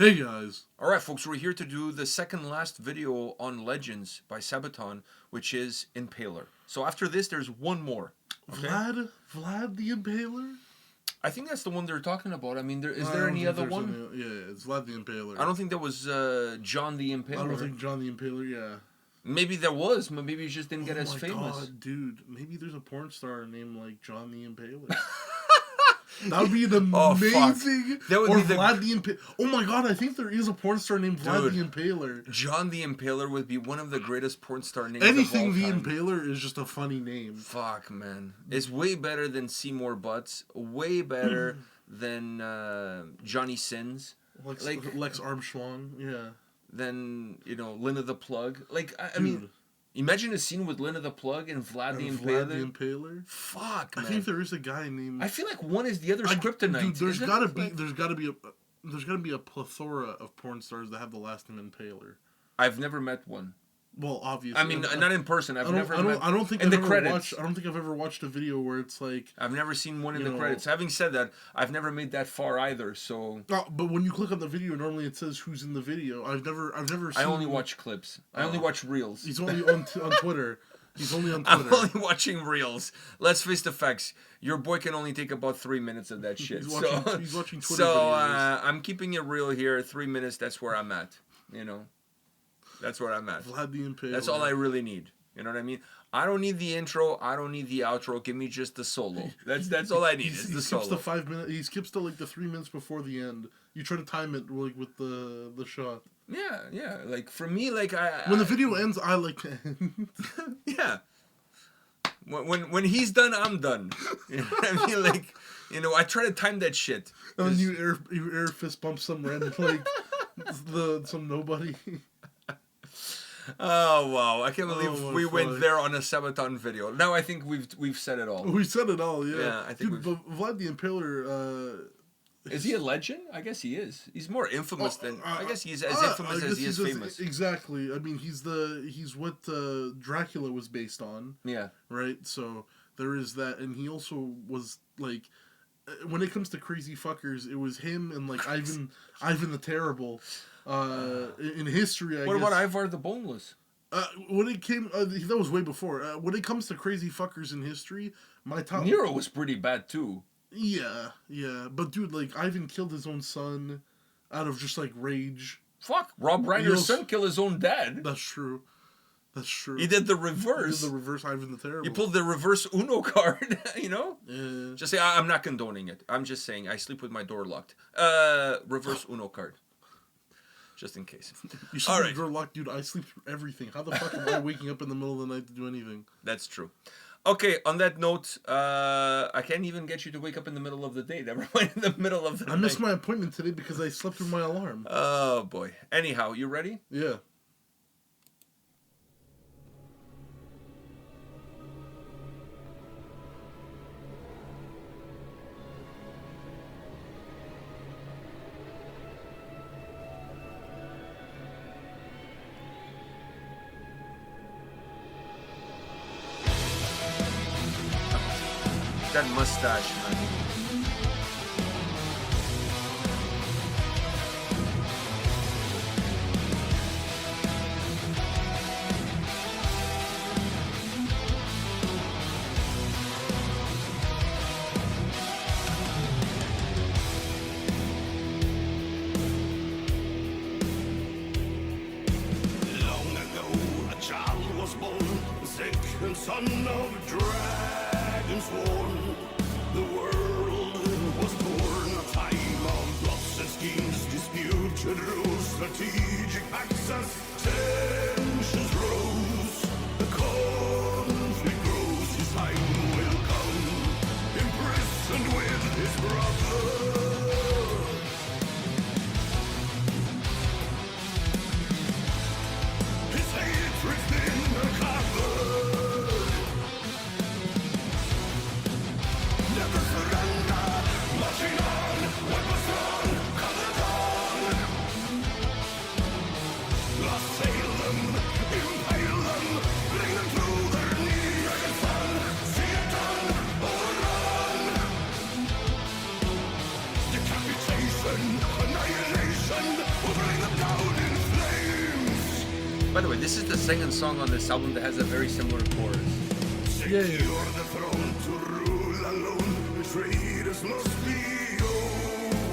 Hey guys! Alright folks, we're here to do the second last video on Legends by Sabaton, which is Impaler. So after this, there's one more. Okay? Vlad the Impaler? I think that's the one they're talking about. I mean, is there any other one? Yeah, it's Vlad the Impaler. I don't think there was John the Impaler. I don't think John the Impaler, yeah. Maybe there was, but maybe he just didn't get as famous. Oh my god, dude. Maybe there's a porn star named, like, John the Impaler. That would be amazing. That would or be Vlad the Impaler. Oh my god, I think there is a porn star named Vlad the Impaler. John the Impaler would be one of the greatest porn star names Anything of all time. the Impaler is just a funny name. Fuck, man. It's way better than Seymour Butts. Way better than Johnny Sins. Lex Armstrong, yeah. Than, you know, Linda the Plug. Like, I mean... Imagine a scene with Linda the Plug and Vlad the Impaler. Vlad the Impaler. Fuck, man. I think there is a guy named. I feel like one is the other's kryptonite. Dude, there's gotta be a plethora of porn stars that have the last name Impaler. I've never met one. Well, obviously. I mean, not in person. I don't think I've ever watched a video where it's like. I've never seen one in the credits. Having said that, I've never made that far either. So. But when you click on the video, normally it says who's in the video. I've never seen. I only watch clips. I only watch reels. He's only on Twitter. He's only on Twitter. I'm only watching reels. Let's face the facts. Your boy can only take about 3 minutes of that shit. He's watching Twitter so videos. I'm keeping it real here. 3 minutes. That's where I'm at. You know. That's where I'm at. Vlad the Impaler. That's all I really need. You know what I mean? I don't need the intro. I don't need the outro. Give me just the solo. That's all I need. Is the solo. He skips the 5 minutes. He skips to like the 3 minutes before the end. You try to time it like with the shot. Yeah. Like for me, like when the video ends, I like to end. Yeah. When he's done, I'm done. You know what I mean? Like, you know, I try to time that shit. And then you air fist bump some random like some nobody. Oh wow! I can't believe we went there on a Sabaton video. Now I think we've said it all. We said it all, yeah. Yeah, I think. Dude, but Vlad the Impaler. Is he a legend? I guess he is. He's more infamous than. I guess he's as infamous as he is famous. Exactly. I mean, he's what Dracula was based on. Yeah. Right. So there is that, and he also was like. When it comes to crazy fuckers, it was him and like Ivan the Terrible. In history, I guess. What about Ivar the Boneless? When it came, that was way before. When it comes to crazy fuckers in history, my top. Nero was pretty bad too. Yeah, but dude, like Ivan killed his own son, out of just like rage. Fuck, Rob Reiner's son killed his own dad. That's true. He did the reverse. He did the reverse Ivan the Terrible. He pulled the reverse Uno card, you know? Yeah. Just say, I'm not condoning it. I'm just saying, I sleep with my door locked. Reverse Uno card. Just in case. You sleep with your door locked, dude. I sleep through everything. How the fuck am I waking up in the middle of the night to do anything? That's true. Okay, on that note, I can't even get you to wake up in the middle of the day. Never mind in the middle of the night. I missed my appointment today because I slept through my alarm. Oh, boy. Anyhow, you ready? Yeah. That mustache, man. Long ago, a child was born, the second son of dragonsworn. The world was born, a time of plots and schemes, disputed rules, strategic pacts as tensions rose. The conflict grows, his time will come, imprisoned with his brother. His hatred's been uncovered. By the way, this is the second song on this album that has a very similar chorus. Yeah. Secure the throne to rule alone. The traitors must be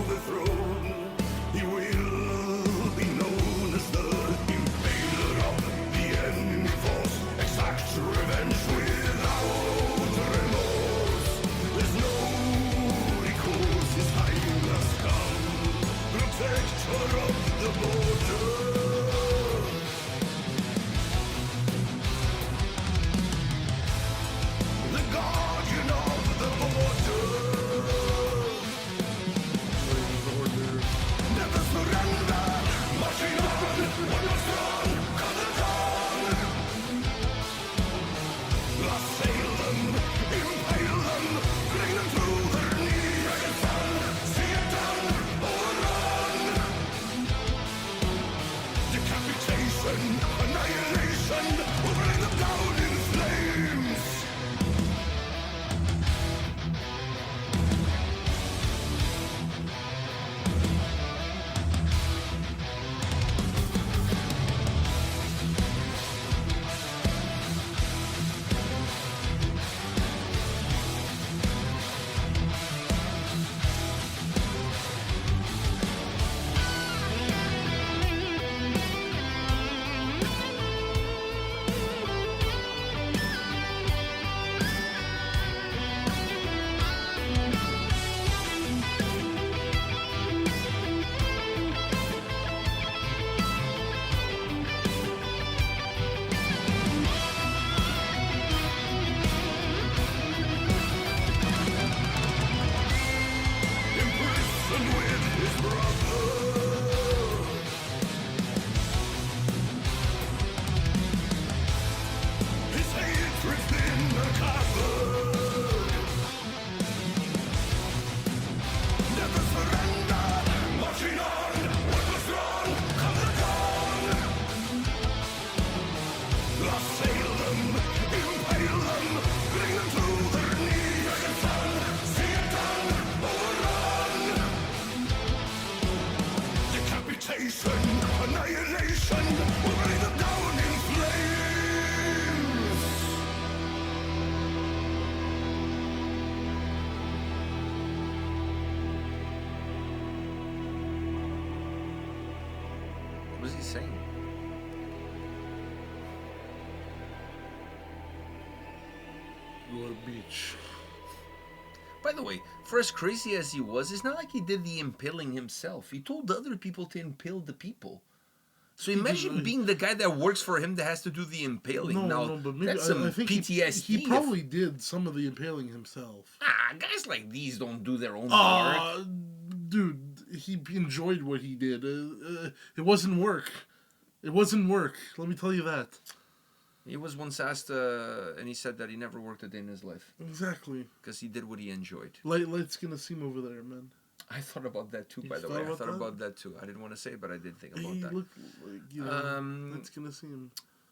overthrown. He will be known as the impaler of the enemy force. Exact revenge without remorse. There's no recourse. His time has come. Protector of the border. The guardian of the border. Never surrender. Marching on. Overthrown. Come the dawn. Assail them. Impale them. Bring them to their knees. Dragon's see it done. Overrun. Decapitation. Annihilation. We'll bring them down in flames. Imprisoned with his brother. His hatred's been uncovered. Never surrender. Marching on. Overthrown. Come the dawn. Assail them. Impale them. Bring them to their knees. Dragon's see it done. Overrun. Decapitation. Annihilation. We'll bring them down in flames. What was he saying? Go to the beach. By the way, for as crazy as he was, it's not like he did the impaling himself. He told other people to impale the people. So imagine being the guy that works for him that has to do the impaling. No, but maybe that's some I think PTSD. he probably did some of the impaling himself. Guys like these don't do their own work. Dude, he enjoyed what he did. It wasn't work. It wasn't work. Let me tell you that. He was once asked, and he said that he never worked a day in his life Exactly. because he did what he enjoyed. Light's gonna seem over there, man. I thought about that too, by the thought way. I about thought that? about that too. I didn't want to say it, but I did think about He that. looked like, Light's gonna see him.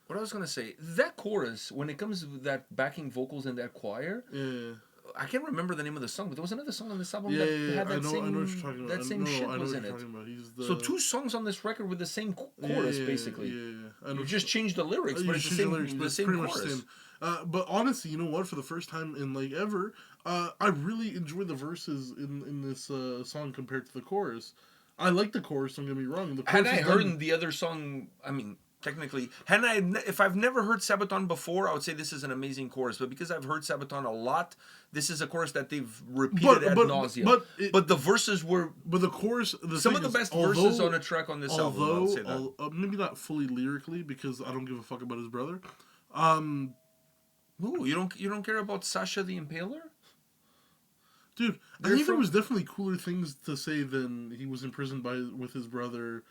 What I was going to say, that chorus, when it comes to that backing vocals and that choir, Yeah. I can't remember the name of the song, but there was another song on this album Yeah, that yeah, had that I know same, what you're talking about. that same shit was in it. He's the, So 2 songs on this record with the same chorus, basically. Yeah. I You know just changed the lyrics, but it's the same, but it's same pretty much chorus. the same. But honestly, you know what? For the first time in like ever, I really enjoy the verses in this song compared to the chorus. I like the chorus. Don't get me wrong. The chorus Had I is heard done- the other song, I mean, technically, if I've never heard Sabaton before, I would say this is an amazing chorus. But because I've heard Sabaton a lot, this is a chorus that they've repeated ad nauseum. But the verses were But the chorus, some of the best verses on a track on this album. I would say that. Maybe not fully lyrically because I don't give a fuck about his brother. Ooh, you don't care about Sasha the Impaler? Dude, I think there was definitely cooler things to say than he was imprisoned with his brother,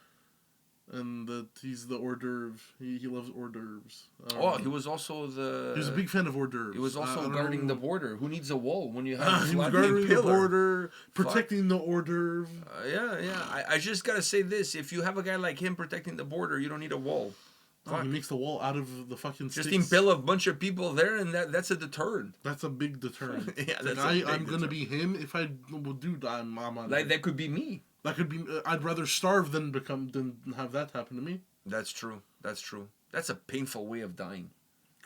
and that he's the hors d'oeuvre. He loves hors d'oeuvres. He was also the. He was a big fan of hors d'oeuvres. He was also guarding the border. Who needs a wall when you have he was guarding the border, protecting the hors d'oeuvre. Yeah. I just gotta say this: if you have a guy like him protecting the border, you don't need a wall. He makes the wall out of the fucking just sticks. impale a bunch of people there, and that's a deterrent. That's a big deterrent. Yeah, that's I'm gonna be him if I well, dude. I'm on. Like that could be me. That could be. I'd rather starve than have that happen to me. That's true. That's true. That's a painful way of dying.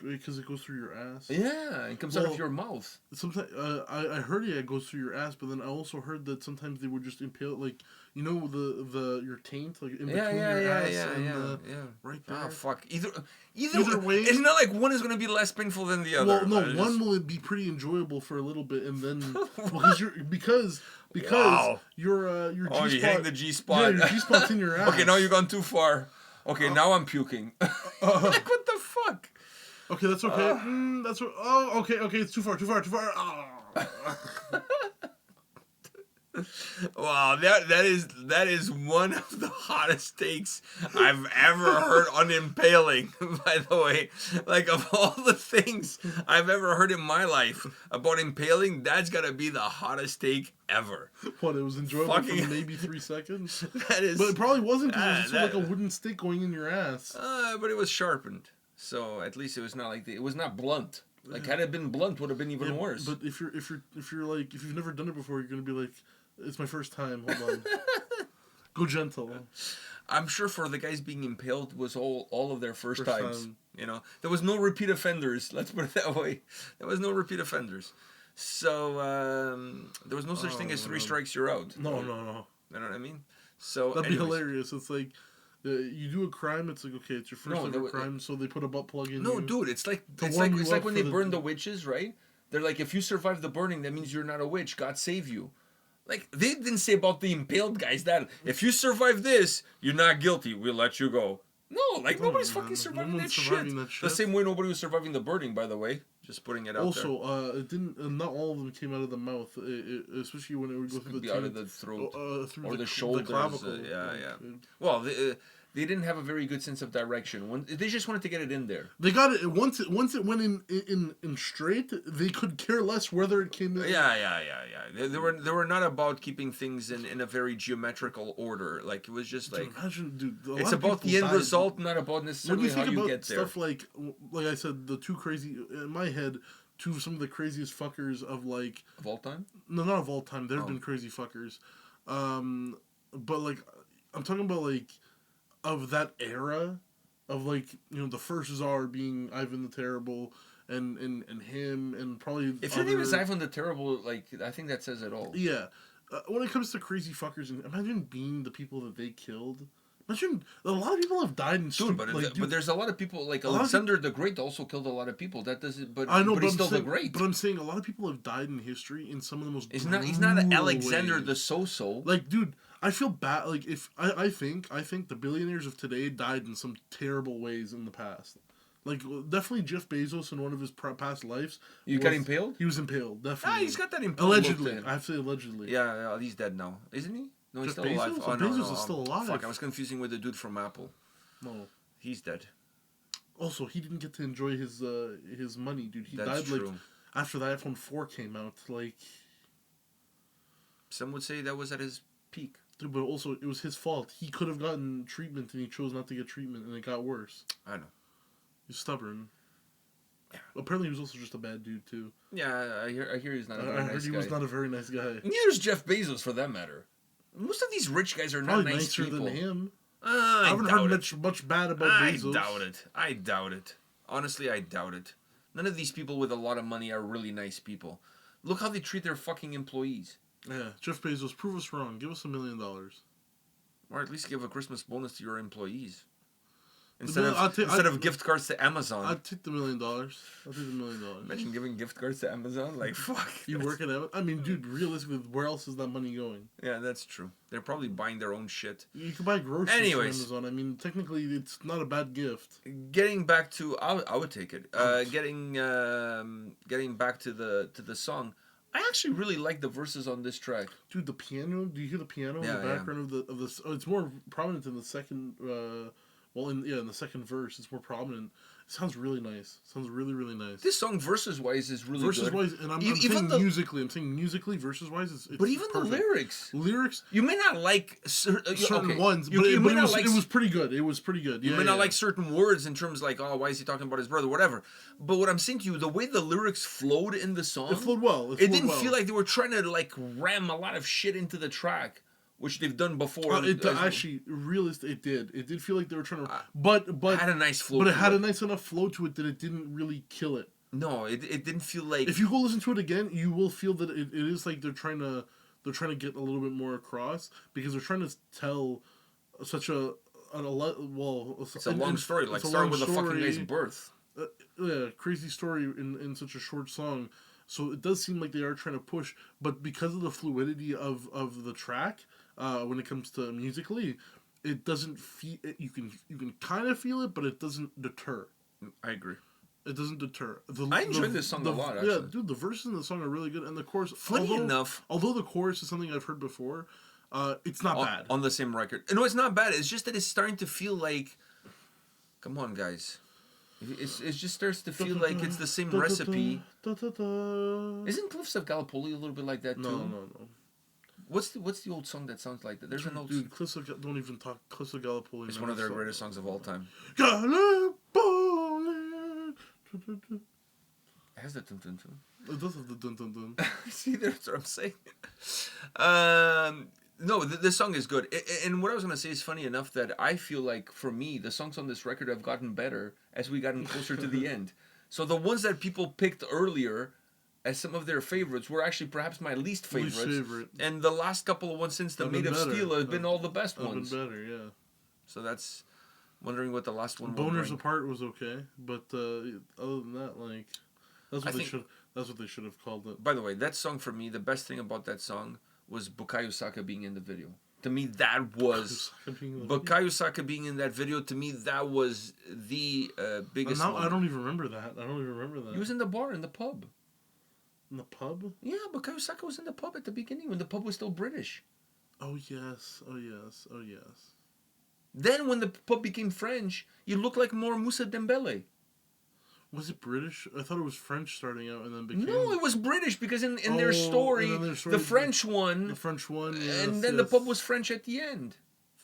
Because it goes through your ass. Yeah, it comes out of your mouth. Sometimes I heard it goes through your ass, but then I also heard that sometimes they would just impale, like, you know, the your taint, like in between your ass and right there. Oh fuck! Either way, it's not like one is going to be less painful than the other. Well, no, one will be pretty enjoyable for a little bit, and then because Wow. your oh, G-spot, you hang the G spot. Yeah, your G spot's in your ass. Okay, now you've gone too far. Okay, now I'm puking. Like what the fuck? Okay, that's okay. That's what. Oh, okay, it's too far. Oh. Wow, that is one of the hottest takes I've ever heard on impaling. By the way, like of all the things I've ever heard in my life about impaling, that's gotta be the hottest take ever. What, it was enjoyable for maybe 3 seconds. That is, but it probably wasn't because it was just like a wooden stick going in your ass. But it was sharpened, so at least it was not like it was not blunt. Like had it been blunt, would have been even worse. But if you're like, if you've never done it before, you're gonna be like, it's my first time. Hold on. Go gentle. I'm sure for the guys being impaled was all of their first times. You know, there was no repeat offenders. Let's put it that way. There was no repeat offenders. So there was no such thing as 3 strikes, you're out. No. You know what I mean? So that'd be hilarious. It's like you do a crime. It's like, okay, it's your first ever crime, so they put a butt plug in. No, dude, it's like when they burn the witches, right? They're like, if you survive the burning, that means you're not a witch. God save you. Like, they didn't say about the impaled guys that if you survive this, you're not guilty. We'll let you go. No, like, nobody's fucking surviving that shit. The same way nobody was surviving the burning, by the way. Just putting it out there. Also, it didn't. Not all of them came out of the mouth, especially when it would go through the out of the throat through or the shoulders. Yeah. Well, they didn't have a very good sense of direction. They just wanted to get it in there. They got it once it went in straight. They could care less whether it came in. Yeah. They were not about keeping things in a very geometrical order. Like, it was just like, imagine, dude, it's about the end result, not about necessarily how you get there. Stuff like I said, the two crazy in my head. Two of some of the craziest fuckers of like of all time. No, not of all time. There have been crazy fuckers, but like I'm talking about like of that era, of like, you know, the first czar being Ivan the Terrible, and him, and probably if your name is Ivan the Terrible, like, I think that says it all. Yeah, when it comes to crazy fuckers, imagine being the people that they killed. Imagine a lot of people have died in but there's a lot of people like Alexander the Great also killed a lot of people. That doesn't. But I know, but he's still the Great. But I'm saying a lot of people have died in history in some of the most. He's not an Alexander the So-So. Like, dude, I feel bad. Like, if I think the billionaires of today died in some terrible ways in the past. Like, definitely Jeff Bezos in one of his past lives. Got impaled? He was impaled, definitely. He's got that impaled. Allegedly. I have to say allegedly. Yeah, he's dead now. Isn't he? No, he's still alive. Oh, Bezos is still alive. Fuck, I was confusing with the dude from Apple. No. He's dead. Also, he didn't get to enjoy his money, dude. He died, like, after the iPhone 4 came out. Like, some would say that was at his peak. Dude, but also, it was his fault. He could have gotten treatment, and he chose not to get treatment, and it got worse. I know. He's stubborn. Yeah. Apparently, he was also just a bad dude, too. Yeah, I hear he's not a very nice guy. I heard he was not a very nice guy. Neither's Jeff Bezos, for that matter. Most of these rich guys are not nice people. Probably nicer than him. I haven't heard much bad about Bezos. I doubt it. Honestly, I doubt it. None of these people with a lot of money are really nice people. Look how they treat their fucking employees. Yeah, Jeff Bezos, prove us wrong. Give us $1 million. Or at least give a Christmas bonus to your employees. Instead of gift cards to Amazon. I'd take the $1 million. I'll take the $1 million. Imagine giving gift cards to Amazon. Like, fuck. You work at Amazon? I mean, dude, realistically, where else is that money going? Yeah, that's true. They're probably buying their own shit. You can buy groceries from Amazon. I mean, technically, it's not a bad gift. Getting back to... I would take it. Getting back to the song... I actually really like the verses on this track. Dude, the piano. Do you hear the piano in the background of the? Oh, it's more prominent in the second. In the second verse, it's more prominent. It sounds really nice. Sounds really, really nice. This song, verses-wise, is really good. Verses-wise, and I'm saying musically, verses-wise, it's but even perfect. The lyrics, you may not like certain ones, but it was pretty good. It was pretty good. You may not like certain words in terms like, oh, why is he talking about his brother, whatever. But what I'm saying to you, the way the lyrics flowed in the song, it flowed well. It didn't feel like they were trying to like ram a lot of shit into the track. which they've done before. It actually, realist, it did. It did feel like they were trying to, it had a nice flow. But it had a nice enough flow to it that it didn't really kill it. No, it didn't feel like. If you go listen to it again, you will feel that it is like they're trying to get a little bit more across because they're trying to tell such a it's a long story. Like start with a fucking guy's birth. Yeah, crazy story in such a short song. So it does seem like they are trying to push, but because of the fluidity of the track, when it comes to musically, it doesn't feel. You can kind of feel it, but it doesn't deter. I agree. It doesn't deter. I enjoyed this song a lot, actually. Yeah, dude, the verses in the song are really good, and the chorus. Although the chorus is something I've heard before, it's not bad. On the same record. No, it's not bad. It's just that it's starting to feel like, come on, guys. It just starts to feel like it's the same recipe. Isn't Cliffs of Gallipoli a little bit like that too? No. What's the old song that sounds like that? There's an old. Dude, Cliffs of don't even talk. Cliffs of Gallipoli. It's one of their greatest songs of all time. Gallipoli. It has the dun dun dun. It does have the dun dun dun. See, that's what I'm saying. No, this song is good. And what I was going to say is funny enough that I feel like, for me, the songs on this record have gotten better as we gotten closer to the end. So the ones that people picked earlier as some of their favorites were actually perhaps my least favorites. And the last couple of ones since the Made of Steel have been all the best ones. Been better, yeah. So that's... Wondering what the last one Boners Apart was okay, but other than that, like... That's what they should have called it. By the way, that song for me, the best thing about that song was Bukayo Saka being in the video. To me, that was Bukayo Saka being in that video. To me, that was the biggest. I don't even remember that. He was in the bar in the pub. In the pub? Yeah, Bukayo Saka was in the pub at the beginning when the pub was still British. Oh yes. Then when the pub became French, you look like more Moussa Dembele. Was it British? I thought it was French starting out and then became... No, it was British because in their story, the French won. The French won, yes, and then the pub was French at the end.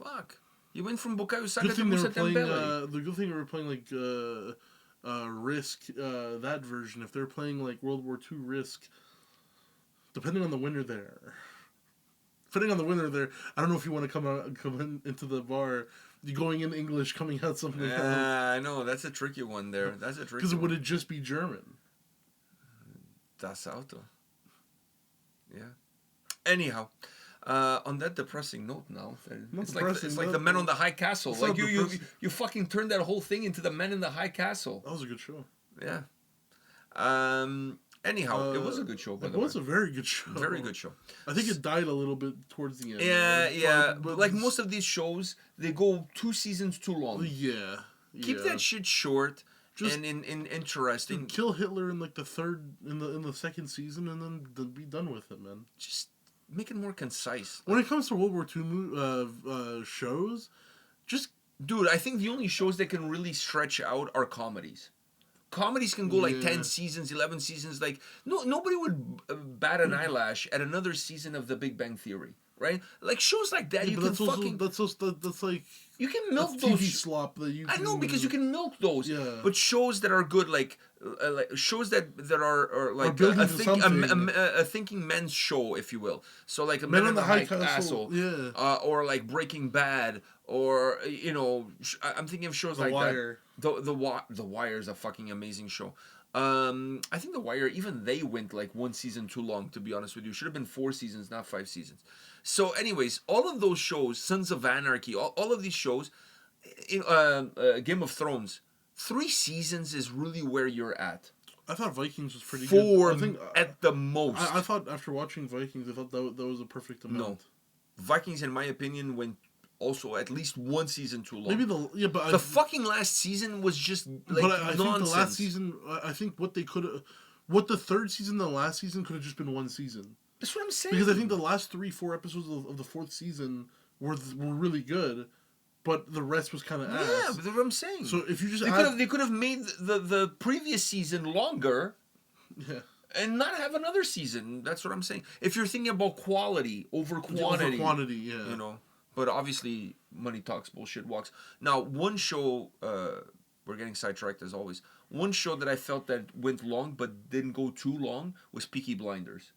Fuck. You went from Bukayo Saka to Moussa Dembele. The good thing they were playing like Risk, that version. If they're playing like World War II Risk, depending on the winner there, I don't know if you want to come into the bar. You going in English, coming out something else. I know, that's a tricky one there. Because would it just be German? Das Auto. Yeah. Anyhow, on that depressing note now, it's like the Men on the High Castle. Like you fucking turned that whole thing into the Men in the High Castle. That was a good show. Yeah. Anyhow, it was a good show, by the way. It was a very good show. Very good show. I think it died a little bit towards the end. Yeah. But like most of these shows, they go 2 seasons too long. Yeah. Keep that shit short and interesting. Kill Hitler in like the second season and then be done with it, man. Just make it more concise. When it comes to World War II shows, dude, I think the only shows that can really stretch out are comedies. Comedies can go like 10 seasons, 11 seasons. Like nobody would bat an eyelash at another season of The Big Bang Theory, right? Like shows like that, you can that's like you can milk those TV slop that you. I know because you can milk those. Yeah. But shows that are good, like shows that are like a thinking men's show, if you will. So like a Men on the High Castle, or like Breaking Bad, or I'm thinking of shows like Wire. The Wire is a fucking amazing show. I think The Wire, even they went like 1 season too long, to be honest with you. Should have been 4 seasons, not 5 seasons. So anyways, all of those shows, Sons of Anarchy, all of these shows, Game of Thrones, 3 seasons is really where you're at. I thought Vikings was pretty 4 good. at the most. I thought after watching Vikings, I thought that was a perfect amount. No. Vikings, in my opinion, went also at least 1 season too long. Maybe the fucking last season was just like nonsense. Think the last season, I think what the third season, the last season could have just been 1 season. That's what I'm saying. Because I think the last 3-4 episodes of the 4th season were really good, but the rest was kind of ass. Yeah, but that's what I'm saying. So if you just they could have made the previous season longer. Yeah. And not have another season. That's what I'm saying. If you're thinking about quality over quantity. Yeah. But obviously, money talks, bullshit walks. Now, one show, we're getting sidetracked as always. One show that I felt that went long but didn't go too long was Peaky Blinders.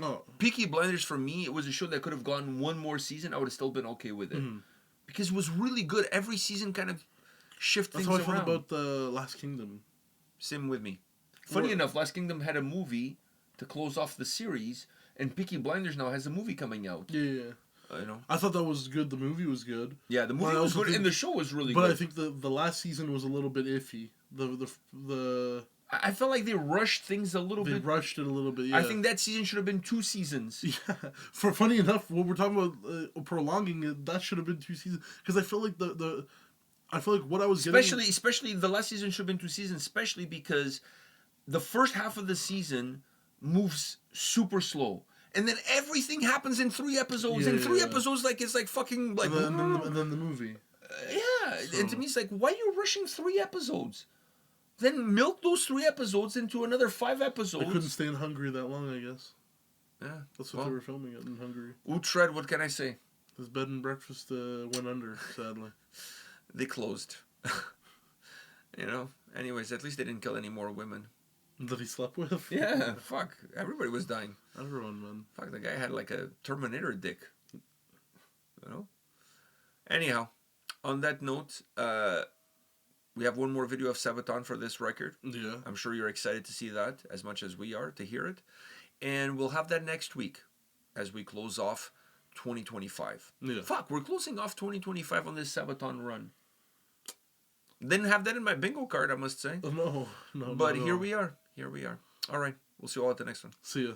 Oh. Peaky Blinders, for me, it was a show that could have gone one more season. I would have still been okay with it. Because it was really good. Every season kind of shifted things That's how I around. felt about the Last Kingdom. Same with me. Funny enough, Last Kingdom had a movie to close off the series, and Peaky Blinders now has a movie coming out. Yeah. You know. I thought that was good. The movie was good. Yeah, the movie was good, and the show was really good. But I think the last season was a little bit iffy. The I felt like they rushed things a little bit. They rushed it a little bit, yeah. I think that season should have been 2 seasons. Yeah. Funny enough, what we're talking about prolonging it, that should have been 2 seasons. Because I feel like I feel like what I was getting... Especially the last season should have been 2 seasons, especially because the first half of the season moves super slow. And then everything happens in 3 episodes. Yeah, in 3 episodes, like, it's like fucking... like. And then the movie. And to me, it's like, why are you rushing 3 episodes? Then milk those 3 episodes into another 5 episodes. I couldn't stay in Hungary that long, I guess. Yeah. That's what they were filming it in Hungary. Utrecht, what can I say? His bed and breakfast went under, sadly. They closed. You know? Anyways, at least they didn't kill any more women. That he slept with? Yeah, fuck. Everybody was dying. Everyone, man. Fuck, the guy had like a Terminator dick. You know? Anyhow, on that note, we have one more video of Sabaton for this record. Yeah. I'm sure you're excited to see that as much as we are to hear it. And we'll have that next week as we close off 2025. Yeah. Fuck, we're closing off 2025 on this Sabaton run. Didn't have that in my bingo card, I must say. No. But here we are. All right. We'll see you all at the next one. See ya.